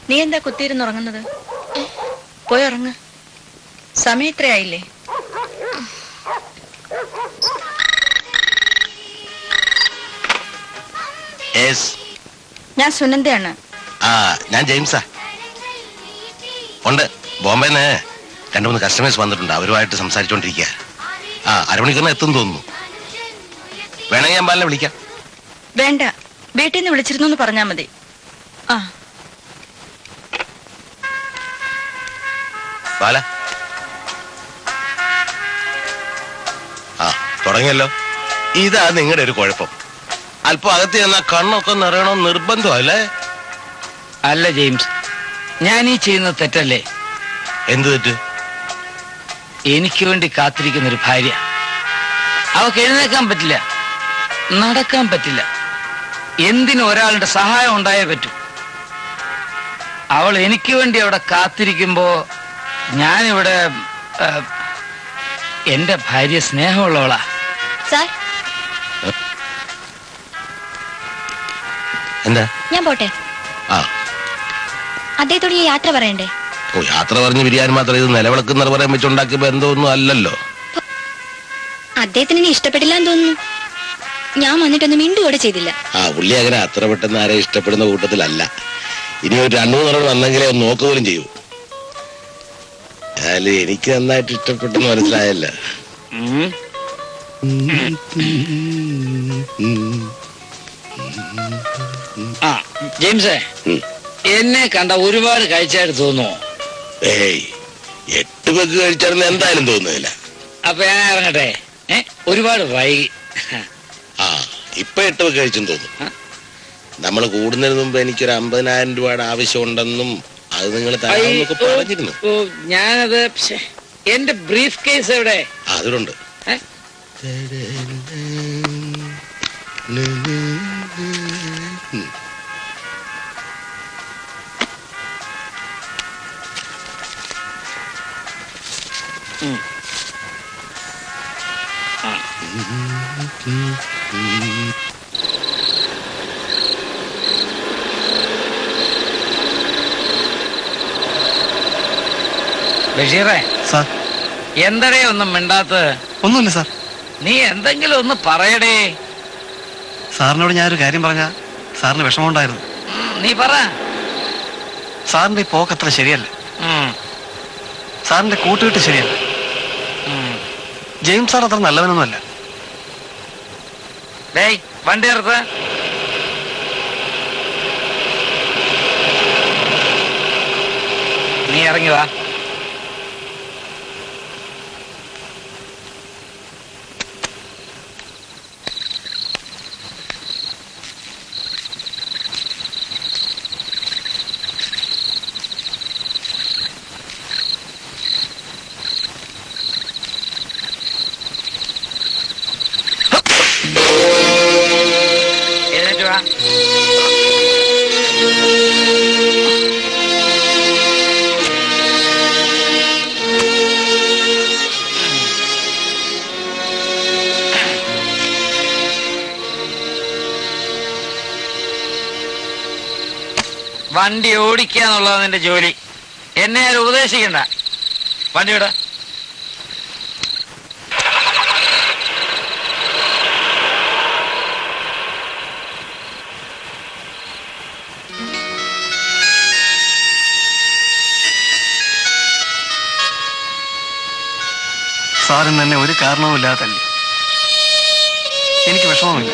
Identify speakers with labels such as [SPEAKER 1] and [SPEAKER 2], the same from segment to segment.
[SPEAKER 1] നീ എന്താ കുത്തിയിരുന്നുറങ്ങുന്നത്? പോയി ഉറങ്ങ്. സമയം ഇത്രയായില്ലേ? ഞാൻ സുനന്ദയാണ്.
[SPEAKER 2] ഞാൻ ജെയിംസാ. ഉണ്ട്, ബോംബെന്ന് 2-3 കസ്റ്റമേഴ്സ് വന്നിട്ടുണ്ട്. അവരുമായിട്ട് സംസാരിച്ചോണ്ടിരിക്കുക. അരമണിക്കൂറിന് എത്തും തോന്നുന്നു. വേണമെങ്കിൽ ഞാൻ ബാലിനെ വിളിക്കാം.
[SPEAKER 1] വേണ്ട, വീട്ടിൽ നിന്ന് വിളിച്ചിരുന്നു പറഞ്ഞാ മതി.
[SPEAKER 2] ബാല, തുടങ്ങിയല്ലോ. ഇതാ നിങ്ങളുടെ ഒരു കുഴപ്പം. അല്പം അകത്ത് ചെന്നാ കണ്ണൊക്കെ നിറയണോ നിർബന്ധമല്ലേ?
[SPEAKER 3] അല്ല ജെയിംസ്, ഞാൻ ഈ ചെയ്യുന്നത് തെറ്റല്ലേ?
[SPEAKER 2] എന്ത് തെറ്റ്?
[SPEAKER 3] എനിക്ക് വേണ്ടി കാത്തിരിക്കുന്ന ഒരു ഭാര്യ. അവൾക്ക് എഴുന്നേക്കാൻ പറ്റില്ല, നടക്കാൻ പറ്റില്ല. എന്തിനും ഒരാളുടെ സഹായം ഉണ്ടായേ പറ്റൂ. അവൾ എനിക്ക് വേണ്ടി അവിടെ കാത്തിരിക്കുമ്പോ ഞാനിവിടെ എന്റെ ഭാര്യ സ്നേഹമുള്ളവളാ.
[SPEAKER 1] സാർ,
[SPEAKER 2] എന്താ?
[SPEAKER 1] ഞാൻ പോട്ടെ. അദ്ദേഹത്തോട് ഈ യാത്ര പറയണ്ടേ?
[SPEAKER 2] യാത്ര പറഞ്ഞ് പിരിയാൻ മാത്രം ഇത് നിലവിളക്കുന്ന പറയാൻ വെച്ചുണ്ടാക്കിയ ബന്ധമൊന്നും അല്ലല്ലോ.
[SPEAKER 1] അദ്ദേഹത്തിന് ഇനി ഇഷ്ടപ്പെട്ടില്ലാന്ന് തോന്നുന്നു. ഞാൻ വന്നിട്ടൊന്നും മിണ്ടുകൂടെ ചെയ്തില്ല.
[SPEAKER 2] പുള്ളി അങ്ങനെ അത്ര പെട്ടെന്ന് ആരെ ഇഷ്ടപ്പെടുന്ന കൂട്ടത്തിലല്ല. ഇനി ഒരു 2-3 വന്നെങ്കിലേ ഒന്ന് നോക്കുക പോലും ചെയ്യൂ. എനിക്ക് നന്നായിട്ട് ഇഷ്ടപ്പെട്ടെന്ന് മനസ്സിലായല്ല.
[SPEAKER 3] ജെയിംസേ, എന്നെ കണ്ട ഒരുപാട് കഴിച്ചായിട്ട് തോന്നുമോ?
[SPEAKER 2] 8 പെഗ് കഴിച്ചാണെന്ന് എന്തായാലും തോന്നുന്നില്ല.
[SPEAKER 3] അപ്പൊ ഞാൻ ഇറങ്ങട്ടെ. ഒരുപാട് വൈകി.
[SPEAKER 2] ഇപ്പൊ 8 പെഗ് കഴിച്ചെന്ന് തോന്നുന്നു. നമ്മൾ കൂടുന്നതിന് മുമ്പ് എനിക്കൊരു 50,000 രൂപയുടെ ആവശ്യമുണ്ടെന്നും അത് നിങ്ങൾ തരാമെന്നൊക്കെ പറഞ്ഞിരുന്നു.
[SPEAKER 3] ഞാനത് എന്റെ ബ്രീഫ് കേസ് എവിടെ?
[SPEAKER 2] അതിലുണ്ട്.
[SPEAKER 3] ബഷീറേ.
[SPEAKER 4] സാർ.
[SPEAKER 3] എന്തടേ ഒന്നും മിണ്ടാത്തത്?
[SPEAKER 4] ഒന്നുമില്ല സാർ.
[SPEAKER 3] നീ എന്തെങ്കിലും ഒന്ന് പറയടേ.
[SPEAKER 4] സാറിനോട് ഞാനൊരു കാര്യം പറഞ്ഞ സാറിന് വിഷമമുണ്ടായിരുന്നു.
[SPEAKER 3] നീ പറ.
[SPEAKER 4] സാറിന്റെ ഈ പോക്ക് അത്ര ശരിയല്ല. സാറിന്റെ കൂട്ടുകെട്ട് ശരിയല്ല. ജെയിംസ് സാർ അത്ര നല്ലവനൊന്നുമല്ല.
[SPEAKER 3] വണ്ടി നിർത്ത്. നീ ഇറങ്ങി വാ. വണ്ടി ഓടിക്കാന്നുള്ളതാണ് നിന്റെ ജോലി. എന്നെ ആരും ഉപദേശിക്കണ്ട. വണ്ടി വിട.
[SPEAKER 4] സാറിന് എന്നെ ഒരു കാരണവുമില്ലാതല്ലേ. എനിക്ക് വിഷമമില്ല.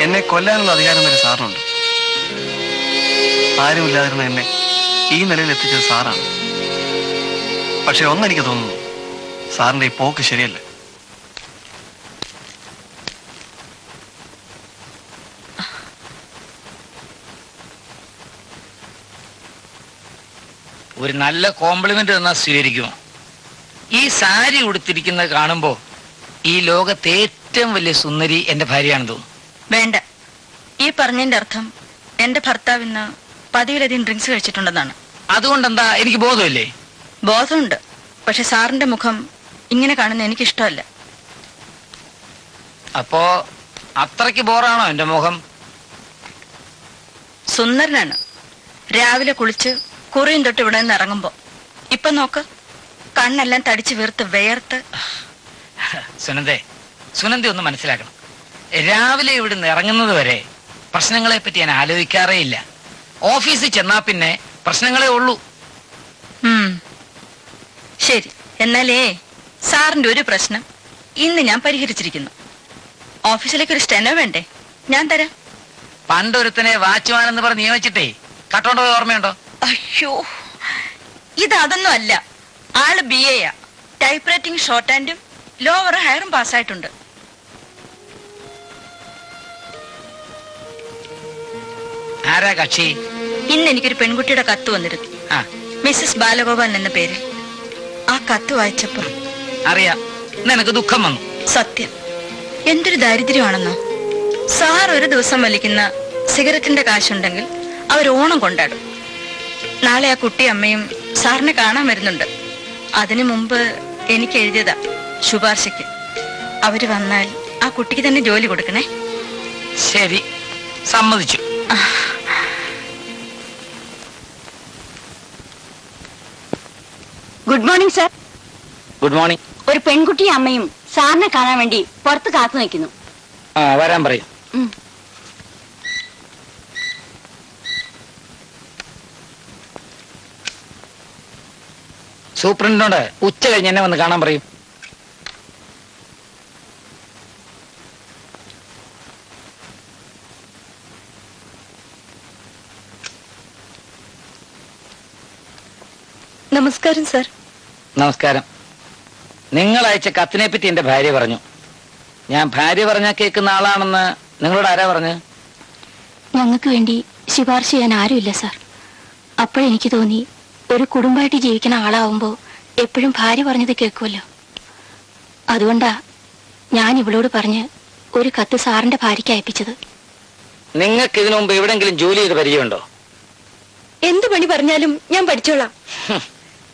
[SPEAKER 4] എന്നെ കൊല്ലാനുള്ള അധികാരം വരെ സാറിനുണ്ട്. ആരുമില്ലാതിരുന്ന എന്നെ ഈ നിലയിൽ എത്തിച്ചത് സാറാണ്. പക്ഷെ ഒന്നെനിക്ക് തോന്നുന്നു, സാറിന്റെ ഈ പോക്ക് ശരിയല്ല.
[SPEAKER 3] ഒരു നല്ല കോംപ്ലിമെന്റ് തന്നാ സ്വീകരിക്കുമോ? ഈ സാരി ഉടുത്തിരിക്കുന്നത് കാണുമ്പോ ഈ ലോകത്തെ ഏറ്റവും വലിയ സുന്ദരി എന്റെ ഭാര്യയാണെന്ന് തോന്നുന്നു.
[SPEAKER 1] വേണ്ട, ഈ പറഞ്ഞതിന്റെ അർത്ഥം എന്റെ ഭർത്താവ് ഇന്ന് 10-ലധികം ഡ്രിങ്ക്സ് കഴിച്ചിട്ടുണ്ടെന്നാണ്.
[SPEAKER 3] അതുകൊണ്ടെന്താ? എനിക്ക് ബോധമില്ലേ?
[SPEAKER 1] ബോധമുണ്ട്. പക്ഷെ സാറിന്റെ മുഖം ഇങ്ങനെ കാണുന്ന എനിക്കിഷ്ടമല്ല.
[SPEAKER 3] അപ്പോ അത്രയ്ക്ക് ബോറാണോ എന്റെ മുഖം?
[SPEAKER 1] സുന്ദരനാണ്. രാവിലെ കുളിച്ച് കുറിയും തൊട്ട് ഇവിടെ നിന്ന് ഇറങ്ങുമ്പോ ഇപ്പൊ നോക്ക്, കണ്ണെല്ലാം തടിച്ചു വീർത്ത് വേർത്ത്.
[SPEAKER 3] സുനന്ദ ഒന്ന് മനസ്സിലാക്കണം. രാവിലെ ഇവിടുന്ന് ഇറങ്ങുന്നത് വരെ പ്രശ്നങ്ങളെ പറ്റി ഞാൻ ആലോചിക്കാറേ ഇല്ല. ഓഫീസിൽ ചെന്നാ പിന്നെ പ്രശ്നങ്ങളേ ഉള്ളൂ.
[SPEAKER 1] ശരി, എന്നാലേ സാറിന്റെ ഒരു പ്രശ്നം ഇന്ന് ഞാൻ പരിഹരിച്ചിരിക്കുന്നു. ഓഫീസിലേക്ക് ഒരു സ്റ്റെനോ വേണ്ടേ? ഞാൻ തരാം.
[SPEAKER 3] പണ്ടൊരുത്തനെ വാച്ച്മാനെന്ന് പറഞ്ഞ് നിയമിച്ചിട്ടേ കട്ടോണ്ടോ ഓർമ്മയുണ്ടോ?
[SPEAKER 1] അയ്യോ, ഇതൊന്നും അല്ല. ആള് BA യാ. ടൈപ്പ് റൈറ്റിംഗ് ഷോർട്ട് ഹാൻഡും ലോവറും ഹയറും പാസ്സായിട്ടുണ്ട്.
[SPEAKER 3] ആരാ കക്ഷി?
[SPEAKER 1] ഇന്ന് എനിക്കൊരു പെൺകുട്ടിയുടെ കത്ത് വന്നിരുന്നു. മിസ്സസ് ബാലഗോപാലൻ എന്ന പേരിൽ. ആ കത്ത് വായിച്ചപ്പോ
[SPEAKER 3] അറിയാം, നിനക്ക് ദുഃഖം വന്നു.
[SPEAKER 1] സത്യം, എന്തൊരു ദാരിദ്ര്യമാണെന്നോ. സാർ ഒരു ദിവസം വലിക്കുന്ന സിഗരറ്റിന്റെ കാശുണ്ടെങ്കിൽ അവർ ഓണം കൊണ്ടാടും. നാളെ ആ കുട്ടി അമ്മയും സാറിനെ കാണാൻ വരുന്നുണ്ട്. അതിനു മുമ്പ് എനിക്ക് എഴുതിയതാ ശുപാർശയ്ക്ക്. അവര് വന്നാൽ ആ കുട്ടിക്ക് തന്നെ ജോലി കൊടുക്കണേ.
[SPEAKER 3] ശരി, സമ്മതിച്ചു.
[SPEAKER 5] Good morning sir.
[SPEAKER 3] Good morning.
[SPEAKER 5] ഒരു പെൺകുട്ടിയും അമ്മയും സാറിനെ കാണാൻ വേണ്ടി പുറത്ത് കാത്തു നിൽക്കുന്നു.
[SPEAKER 3] വരാൻ പറയും. സൂപ്രണ്ടിനോട് ഉച്ച കഴിഞ്ഞ് എന്നെ വന്ന് കാണാൻ പറയും.
[SPEAKER 1] നമസ്കാരം സർ.
[SPEAKER 3] നമസ്കാരം. നിങ്ങൾ അയച്ച കത്തിനെ പറ്റി എന്റെ ഭാര്യ പറഞ്ഞു. ഞാൻ ഭാര്യ പറഞ്ഞാൽ കേൾക്കുന്ന ആളാണെന്ന് നിങ്ങളോട് ആരാ പറഞ്ഞു?
[SPEAKER 6] ഞങ്ങൾക്ക് വേണ്ടി ശുപാർശ ചെയ്യാൻ ആരുമില്ല സാർ. അപ്പോഴെനിക്ക് തോന്നി, ഒരു കുടുംബമായിട്ട് ജീവിക്കുന്ന ആളാവുമ്പോ എപ്പോഴും ഭാര്യ പറഞ്ഞത് കേൾക്കുമല്ലോ. അതുകൊണ്ടാ ഞാൻ ഇവളോട് പറഞ്ഞ് ഒരു കത്ത് സാറിന്റെ ഭാര്യയ്ക്ക് അയപ്പിച്ചത്.
[SPEAKER 3] നിങ്ങൾക്ക് ഇതിനു മുമ്പ് എവിടെങ്കിലും ജോലി ചെയ്ത് പരിചയമുണ്ടോ?
[SPEAKER 6] എന്ത് പണി പറഞ്ഞാലും ഞാൻ പഠിച്ചോളാം.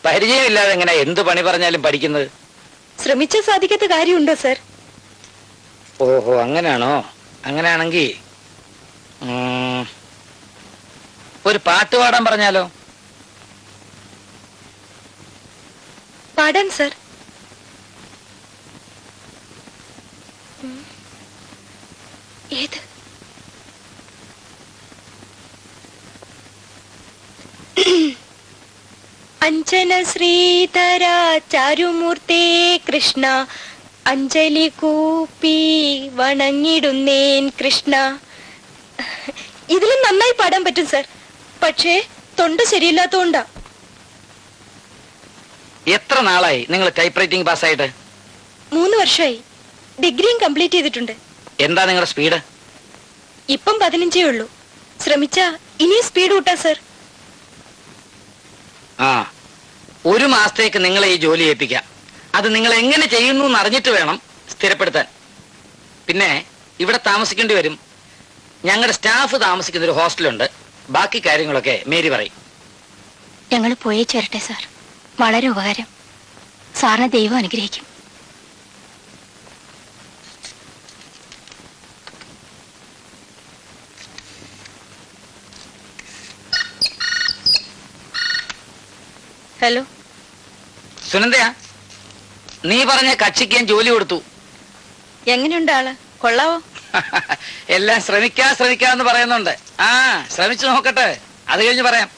[SPEAKER 3] പരിചയമില്ലാതെ എങ്ങനെ എന്ത് പണി പറഞ്ഞാലും പഠിക്കുന്നത്?
[SPEAKER 6] ശ്രമിച്ചാൽ സാധിക്കാത്ത കാര്യമുണ്ടോ സാർ?
[SPEAKER 3] ഓഹോ, അങ്ങനെയാണോ? അങ്ങനെയാണെങ്കിൽ ഒരു പാട്ട് പാടാൻ പറഞ്ഞാലോ?
[SPEAKER 6] പാടാൻ സാർ. ഏത്? അഞ്ജന ശ്രീധര ചാരുമൂർത്തേ കൃഷ്ണ, അഞ്ജലി കൂപ്പി വണങ്ങിടുന്നേൻ കൃഷ്ണ. ഇതിലും നന്നായി പാടാൻ പറ്റും സാർ, പക്ഷേ തൊണ്ട ശരിയില്ലാത്തോണ്ടാ.
[SPEAKER 3] എത്ര നാളായി നിങ്ങൾ ടൈപ്പ് റൈറ്റിംഗ് പാസ്സായിട്ട്?
[SPEAKER 6] 3 വർഷമായി. ഡിഗ്രിയും കംപ്ലീറ്റ് ചെയ്തിട്ടുണ്ട്.
[SPEAKER 3] എന്താ നിങ്ങളുടെ സ്പീഡ്?
[SPEAKER 6] ഇപ്പം 15 ഉള്ളൂ. ശ്രമിച്ചാ ഇനിയും സ്പീഡ് കൂട്ടാ സാർ.
[SPEAKER 3] ഒരു മാസത്തേക്ക് നിങ്ങളെ ഈ ജോലി ഏൽപ്പിക്കാം. അത് നിങ്ങൾ എങ്ങനെ ചെയ്യുന്നു എന്ന് അറിഞ്ഞിട്ട് വേണം സ്ഥിരപ്പെടുത്താൻ. പിന്നെ ഇവിടെ താമസിക്കേണ്ടി വരും. ഞങ്ങളുടെ സ്റ്റാഫ് താമസിക്കുന്ന ഒരു ഹോസ്റ്റലുണ്ട്. ബാക്കി കാര്യങ്ങളൊക്കെ മേരി പറയും.
[SPEAKER 6] ഞങ്ങൾ പോയേ ചേരട്ടെ സാർ. വളരെ ഉപകാരം. സാറിനെ ദൈവം അനുഗ്രഹിക്കും.
[SPEAKER 1] ഹലോ,
[SPEAKER 3] സുനന്ദയാ, നീ പറഞ്ഞ കക്ഷിക്ക് ഞാൻ ജോലി കൊടുത്തു.
[SPEAKER 1] എങ്ങനെയുണ്ട് ആള്? കൊള്ളാവോ?
[SPEAKER 3] എല്ലാം ശ്രമിക്കാന്ന് പറയുന്നുണ്ട്. ശ്രമിച്ചു നോക്കട്ടെ, അത് കഴിഞ്ഞ് പറയാം.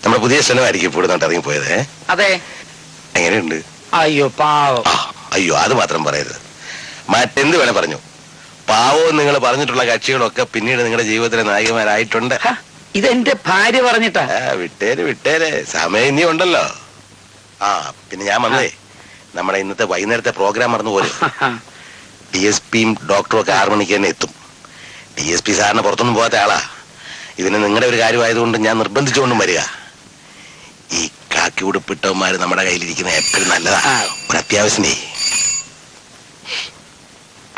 [SPEAKER 2] നമ്മുടെ പുതിയ സ്ഥലമായിരിക്കും ഇപ്പോൾ നാട്ട് ഇറങ്ങി പോയത്.
[SPEAKER 3] അതെ.
[SPEAKER 2] എങ്ങനെയുണ്ട്?
[SPEAKER 3] അയ്യോ പാവം.
[SPEAKER 2] അയ്യോ, അത് മാത്രം പറയരുത്. മറ്റെന്ത് വേണേ പറഞ്ഞു. പാവവും നിങ്ങൾ പറഞ്ഞിട്ടുള്ള കക്ഷികളൊക്കെ പിന്നീട് നിങ്ങളുടെ ജീവിതത്തിലെ നായികമാരായിട്ടുണ്ട്.
[SPEAKER 3] ഇതെന്റെ ഭാര്യ പറഞ്ഞിട്ടാ.
[SPEAKER 2] വിട്ടേരെ സമയം ഇനി ഉണ്ടല്ലോ. പിന്നെ ഞാൻ വന്നേ, നമ്മുടെ ഇന്നത്തെ വൈകുന്നേരത്തെ പ്രോഗ്രാം മറന്നു പോലും. DSPയും ഡോക്ടറും ഒക്കെ 6 മണിക്ക് തന്നെ എത്തും. DSP സാറിന് പുറത്തൊന്നും പോകാത്ത ആളാ. ഇതിന് നിങ്ങളുടെ ഒരു കാര്യമായതുകൊണ്ട് ഞാൻ നിർബന്ധിച്ചുകൊണ്ടും വരിക. ഈ കാക്കി ഉടുപ്പിട്ടവന്മാര് നമ്മുടെ കയ്യിലിരിക്കുന്ന എപ്പോഴും നല്ലതാ. ഒരു അത്യാവശ്യമേ.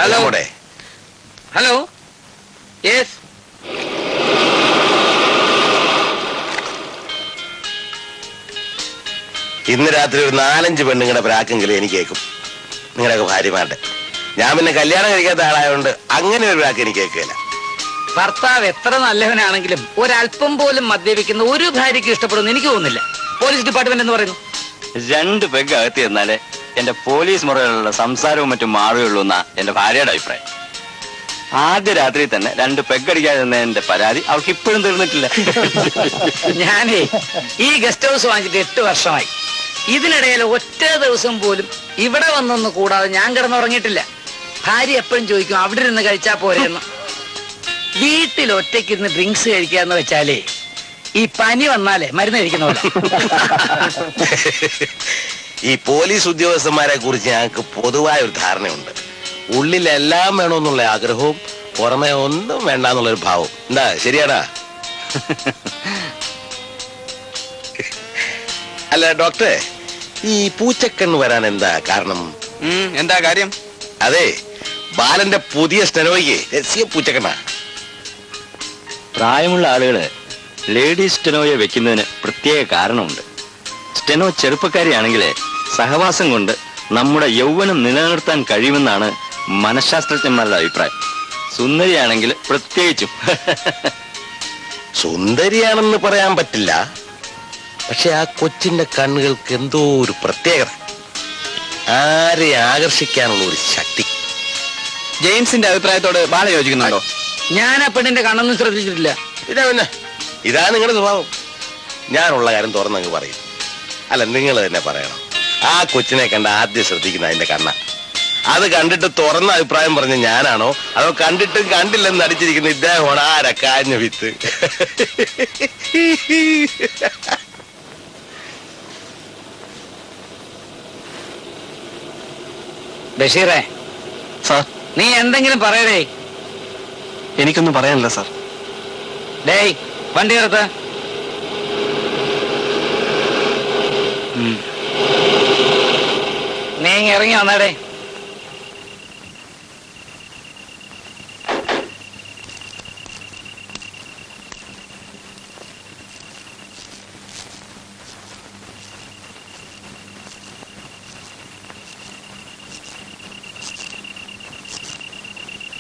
[SPEAKER 3] ഹലോ.
[SPEAKER 2] കൂടെ
[SPEAKER 3] ഹലോ. യെസ്.
[SPEAKER 2] ഇന്ന് രാത്രി ഒരു 4-5 പെണ്ണുങ്ങളുടെ പ്രാക്കെങ്കിലും എനിക്ക് കേൾക്കും, നിങ്ങളുടെയൊക്കെ ഭാര്യമാരുടെ. ഞാൻ പിന്നെ കല്യാണം കഴിക്കാത്ത ആളായതുകൊണ്ട് അങ്ങനെ ഒരു പ്രാക്ക് എനിക്ക് കേൾക്കില്ല.
[SPEAKER 3] ഭർത്താവ് എത്ര നല്ലവനാണെങ്കിലും ഒരല്പം പോലും മദ്യപിക്കുന്ന ഒരു ഭാര്യയ്ക്ക് ഇഷ്ടപ്പെടുന്നു എനിക്ക് തോന്നുന്നില്ല. പോലീസ് ഡിപ്പാർട്ട്മെന്റ് എന്ന് പറയുന്നു
[SPEAKER 7] 2 പെഗ് അകത്തി എന്നാലേ എന്റെ പോലീസ് മുറയിലുള്ള സംസാരവും മറ്റും മാറുകയുള്ളൂ എന്നാ എന്റെ ഭാര്യയുടെ അഭിപ്രായം. ആദ്യ രാത്രി തന്നെ 2 പെഗ് അടിക്കാതെ എന്റെ പരാതി അവൾക്ക് ഇപ്പോഴും തീർന്നിട്ടില്ല.
[SPEAKER 3] ഞാനേ ഈ ഗസ്റ്റ് ഹൗസ് വാങ്ങിച്ചിട്ട് 8 വർഷമായി. ഇതിനിടയിൽ ഒറ്റ ദിവസം പോലും ഇവിടെ വന്നൊന്ന് കൂടാതെ ഞാൻ കിടന്നുറങ്ങിയിട്ടില്ല. ഭാര്യ എപ്പോഴും ചോദിക്കും അവിടെ ഇരുന്ന് കഴിച്ചാ പോരെന്ന്. വീട്ടിൽ ഒറ്റയ്ക്കിരുന്ന് ഡ്രിങ്ക്സ് കഴിക്കാന്ന് വെച്ചാലേ ഈ പനി വന്നാലേ മരുന്ന് കഴിക്കുന്ന പോലെ.
[SPEAKER 2] ഈ പോലീസ് ഉദ്യോഗസ്ഥന്മാരെ കുറിച്ച് ഞങ്ങൾക്ക് പൊതുവായ ഒരു ധാരണയുണ്ട്. ഉള്ളിലെല്ലാം വേണമെന്നുള്ള ആഗ്രഹവും പുറമെ ഒന്നും വേണ്ടെന്നുള്ളൊരു ഭാവം. എന്താ ശരിയാടാ? അല്ല ഡോക്ടറെ, ഈ പൂച്ചക്കണ്ണ് വരാൻ എന്താ കാരണം?
[SPEAKER 7] എന്താ കാര്യം?
[SPEAKER 2] അതെ, ബാലന്റെ പുതിയ സ്റ്റെനോയ്ക്ക് രഹസ്യ പൂച്ചക്കണ്ണ.
[SPEAKER 7] പ്രായമുള്ള ആളുകള് ലേഡീസ് സ്റ്റെനോയെ വെക്കുന്നതിന് പ്രത്യേക കാരണമുണ്ട്. സ്റ്റെനോ ചെറുപ്പക്കാരിയാണെങ്കിൽ സഹവാസം കൊണ്ട് നമ്മുടെ യൗവനം നിലനിർത്താൻ കഴിയുമെന്നാണ് മനഃശാസ്ത്രജ്ഞന്മാരുടെ അഭിപ്രായം. സുന്ദരിയാണെങ്കിൽ പ്രത്യേകിച്ചും.
[SPEAKER 2] സുന്ദരിയാണെന്ന് പറയാൻ പറ്റില്ല, പക്ഷെ ആ കൊച്ചിന്റെ കണ്ണുകൾക്ക് എന്തോ ഒരു പ്രത്യേകത, ആരെ ആകർഷിക്കാനുള്ള ഒരു ശക്തി.
[SPEAKER 7] ജെയിംസിന്റെ അഭിപ്രായത്തോട് ബാല യോജിക്കുന്നുണ്ടോ?
[SPEAKER 3] ഞാൻ ആ പെണ്ണിന്റെ കണ്ണൊന്നും ശ്രദ്ധിച്ചിട്ടില്ല.
[SPEAKER 2] പിന്നെ ഇതാ നിങ്ങളുടെ സ്വഭാവം. ഞാനുള്ള കാര്യം തുറന്നങ്ങ് പറയും. അല്ല, നിങ്ങൾ തന്നെ പറയണം. ആ കൊച്ചിനെ കണ്ട ആദ്യം ശ്രദ്ധിക്കുന്ന അതിന്റെ കണ്ണ. അത് കണ്ടിട്ട് തുറന്ന അഭിപ്രായം പറഞ്ഞ ഞാനാണോ, അതോ കണ്ടിട്ടും കണ്ടില്ലെന്ന് അടിച്ചിരിക്കുന്ന ഇദ്ദേഹമാണ് ആരാ കാഞ്ഞ വിത്ത്?
[SPEAKER 3] ബഷീറേ,
[SPEAKER 4] സാർ
[SPEAKER 3] നീ എന്തെങ്കിലും പറയടേ.
[SPEAKER 4] എനിക്കൊന്നും പറയാനില്ല സാർ.
[SPEAKER 3] ഡേയ്, വണ്ടി എടുത്ത്. നീ ഇറങ്ങി വന്നേടേ.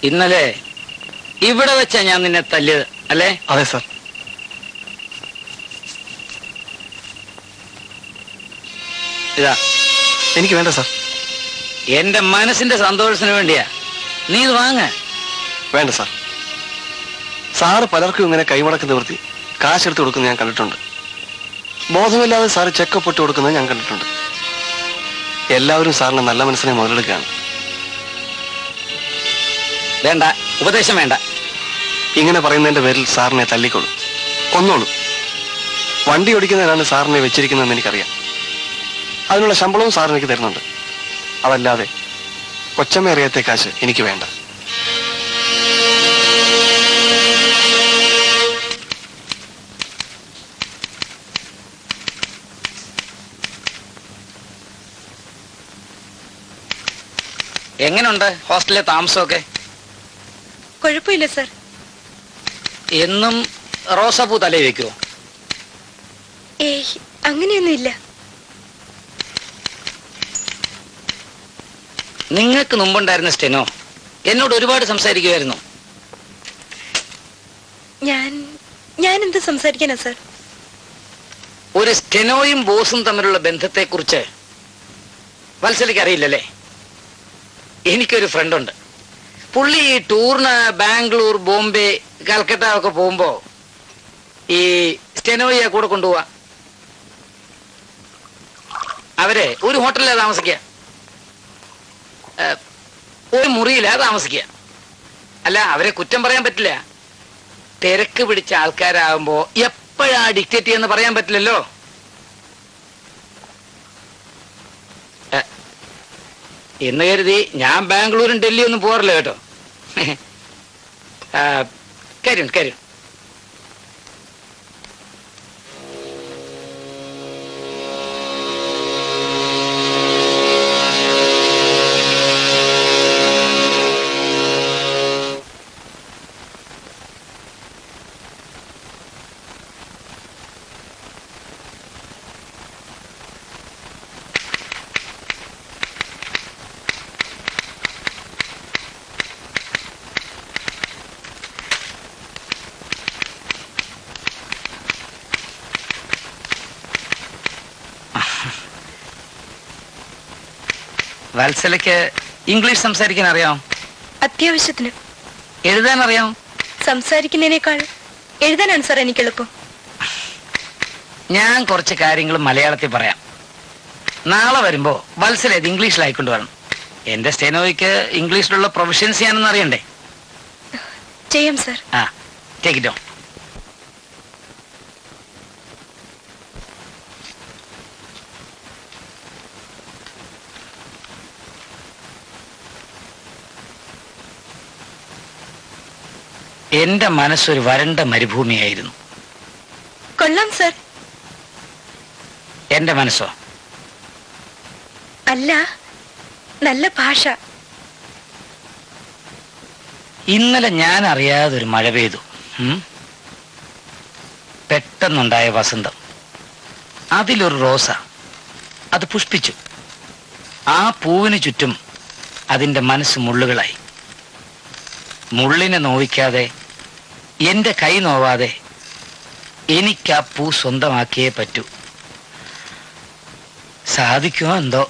[SPEAKER 3] ഇന്നലെ ഇവിടെ വെച്ചാ ഞാൻ നിന്നെ തല്ലിയത് അല്ലേ?
[SPEAKER 4] അതെ സാർ.
[SPEAKER 3] ഇതാ.
[SPEAKER 4] എനിക്ക് വേണ്ട സാർ.
[SPEAKER 3] എന്റെ മനസ്സിന്റെ സന്തോഷത്തിന് വേണ്ടിയാ. നീ ഇത് വാങ്ങ.
[SPEAKER 4] വേണ്ട സാർ. സാറ് പലർക്കും ഇങ്ങനെ കൈമടക്ക് നിവർത്തി കാശെടുത്ത് കൊടുക്കുന്നത് ഞാൻ കണ്ടിട്ടുണ്ട്. ബോധമില്ലാതെ സാറ് ചെക്കപ്പ് ഇട്ട് കൊടുക്കുന്നത് ഞാൻ കണ്ടിട്ടുണ്ട്. എല്ലാവരും സാറിന്റെ നല്ല മനസ്സിനെ മുതലെടുക്കുകയാണ്.
[SPEAKER 3] വേണ്ട, ഉപദേശം വേണ്ട.
[SPEAKER 4] ഇങ്ങനെ പറയുന്നതിന്റെ പേരിൽ സാറിനെ തല്ലിക്കൊള്ളു, കൊന്നോളൂ. വണ്ടി ഓടിക്കുന്നതിനാണ് സാറിനെ വെച്ചിരിക്കുന്നതെന്ന് എനിക്കറിയാം. അതിനുള്ള ശമ്പളവും സാർ എനിക്ക് തരുന്നുണ്ട്. അതല്ലാതെ കൊച്ചമ്മ അറിയാത്ത കാശ് എനിക്ക് വേണ്ട.
[SPEAKER 3] എങ്ങനെയുണ്ട് ഹോസ്റ്റലിലെ താമസമൊക്കെ?
[SPEAKER 1] കുഴപ്പമില്ല സർ.
[SPEAKER 3] എന്നും റോസാപ്പൂ തലയിൽ വെക്കുവോ?
[SPEAKER 1] ഏയ്, അങ്ങനെയൊന്നുമില്ല.
[SPEAKER 3] നിങ്ങൾക്ക് മുമ്പുണ്ടായിരുന്ന സ്റ്റെനോ എന്നോട് ഒരുപാട് സംസാരിക്കുമായിരുന്നു.
[SPEAKER 1] ഞാൻ എന്ത് സംസാരിക്കാനാ സർ?
[SPEAKER 3] ഒരു സ്റ്റെനോയും ബോസും തമ്മിലുള്ള ബന്ധത്തെക്കുറിച്ച് വത്സലയ്ക്ക് അറിയില്ലല്ലേ? എനിക്കൊരു ഫ്രണ്ടുണ്ട്. പുള്ളി ഈ ടൂറിന് ബാംഗ്ലൂർ, ബോംബെ, കൽക്കട്ട ഒക്കെ പോകുമ്പോ ഈ സ്റ്റെനോയെ കൂടെ കൊണ്ടുപോവാ. അവരെ ഒരു ഹോട്ടലിലാ താമസിക്കുക, ഒരു മുറിയിലാ താമസിക്കുക. അല്ല, അവരെ കുറ്റം പറയാൻ പറ്റില്ല. തിരക്ക് പിടിച്ച ആൾക്കാരാകുമ്പോ എപ്പോഴാ ഡിക്റ്റേറ്റ് ചെയ്യുന്ന പറയാൻ പറ്റില്ലല്ലോ. എന്ന് കരുതി ഞാൻ ബാംഗ്ലൂരും ഡൽഹി ഒന്നും പോറില്ല കേട്ടോ. കാര്യം വത്സലയ്ക്ക് ഇംഗ്ലീഷ് സംസാരിക്കാൻ അറിയാം?
[SPEAKER 1] അത്യാവശ്യത്തിന്.
[SPEAKER 3] എഴുതാൻ അറിയാം?
[SPEAKER 1] സംസാരിക്കുന്നതിനേക്കാൾ എഴുതാനാണ് സാർ എനിക്ക് എളുപ്പം.
[SPEAKER 3] ഞാൻ കുറച്ച് കാര്യങ്ങൾ മലയാളത്തിൽ പറയാം. നാളെ വരുമ്പോ വത്സല ഇത് ഇംഗ്ലീഷിലായിക്കൊണ്ട് വരണം. എന്റെ സ്റ്റെനോയ്ക്ക് ഇംഗ്ലീഷിലുള്ള പ്രൊഫഷൻസി ആണെന്ന് അറിയണ്ടേ?
[SPEAKER 1] ചെയ്യാം സാർ.
[SPEAKER 3] ആ, ടേക്ക് ഇറ്റ് ഓൺ. എന്റെ മനസ്സൊരു വരണ്ട മരുഭൂമിയായിരുന്നു.
[SPEAKER 1] കൊള്ളാം സാർ.
[SPEAKER 3] എന്റെ മനസ്സോ?
[SPEAKER 1] അല്ല, നല്ല ഭാഷ.
[SPEAKER 3] ഇന്നലെ ഞാൻ അറിയാതെ ഒരു മഴ പെയ്തു. പെട്ടെന്നുണ്ടായ വസന്തം. അതിലൊരു റോസ, അത് പുഷ്പിച്ചു. ആ പൂവിന് ചുറ്റും അതിന്റെ മനസ്സ് മുള്ളുകളായി. മുള്ളിനെ നോവിക്കാതെ, എന്റെ കൈ നോവാതെ എനിക്ക് ആ പൂ സ്വന്തമാക്കിയേ പറ്റൂ. സാധിക്കുമോ എന്തോ.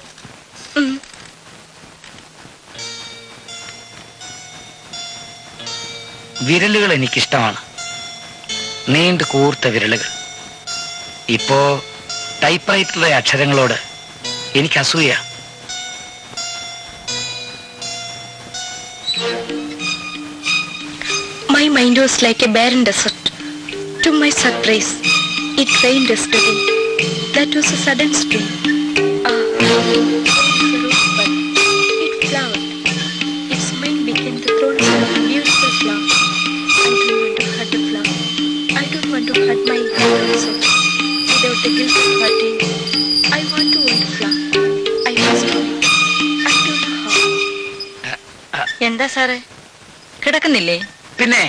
[SPEAKER 3] വിരലുകൾ എനിക്കിഷ്ടമാണ്, നീണ്ടു കൂർത്ത വിരലുകൾ. ഇപ്പോ ടൈപ്പ്റൈറ്ററിലെ അക്ഷരങ്ങളോട് എനിക്ക് അസൂയ.
[SPEAKER 1] My mind was like a barren desert. To my surprise, it rained yesterday. That was a sudden stream. It flowered. Its mind became the throats of a beautiful flower. I don't want to hurt the flower. I don't want to hurt my hand also. Without the guilt of hurting, I want to hold the flower. I must do it. I don't know how. എന്താ സാറേ, കിടക്കുന്നില്ലേ?
[SPEAKER 3] പിന്നെ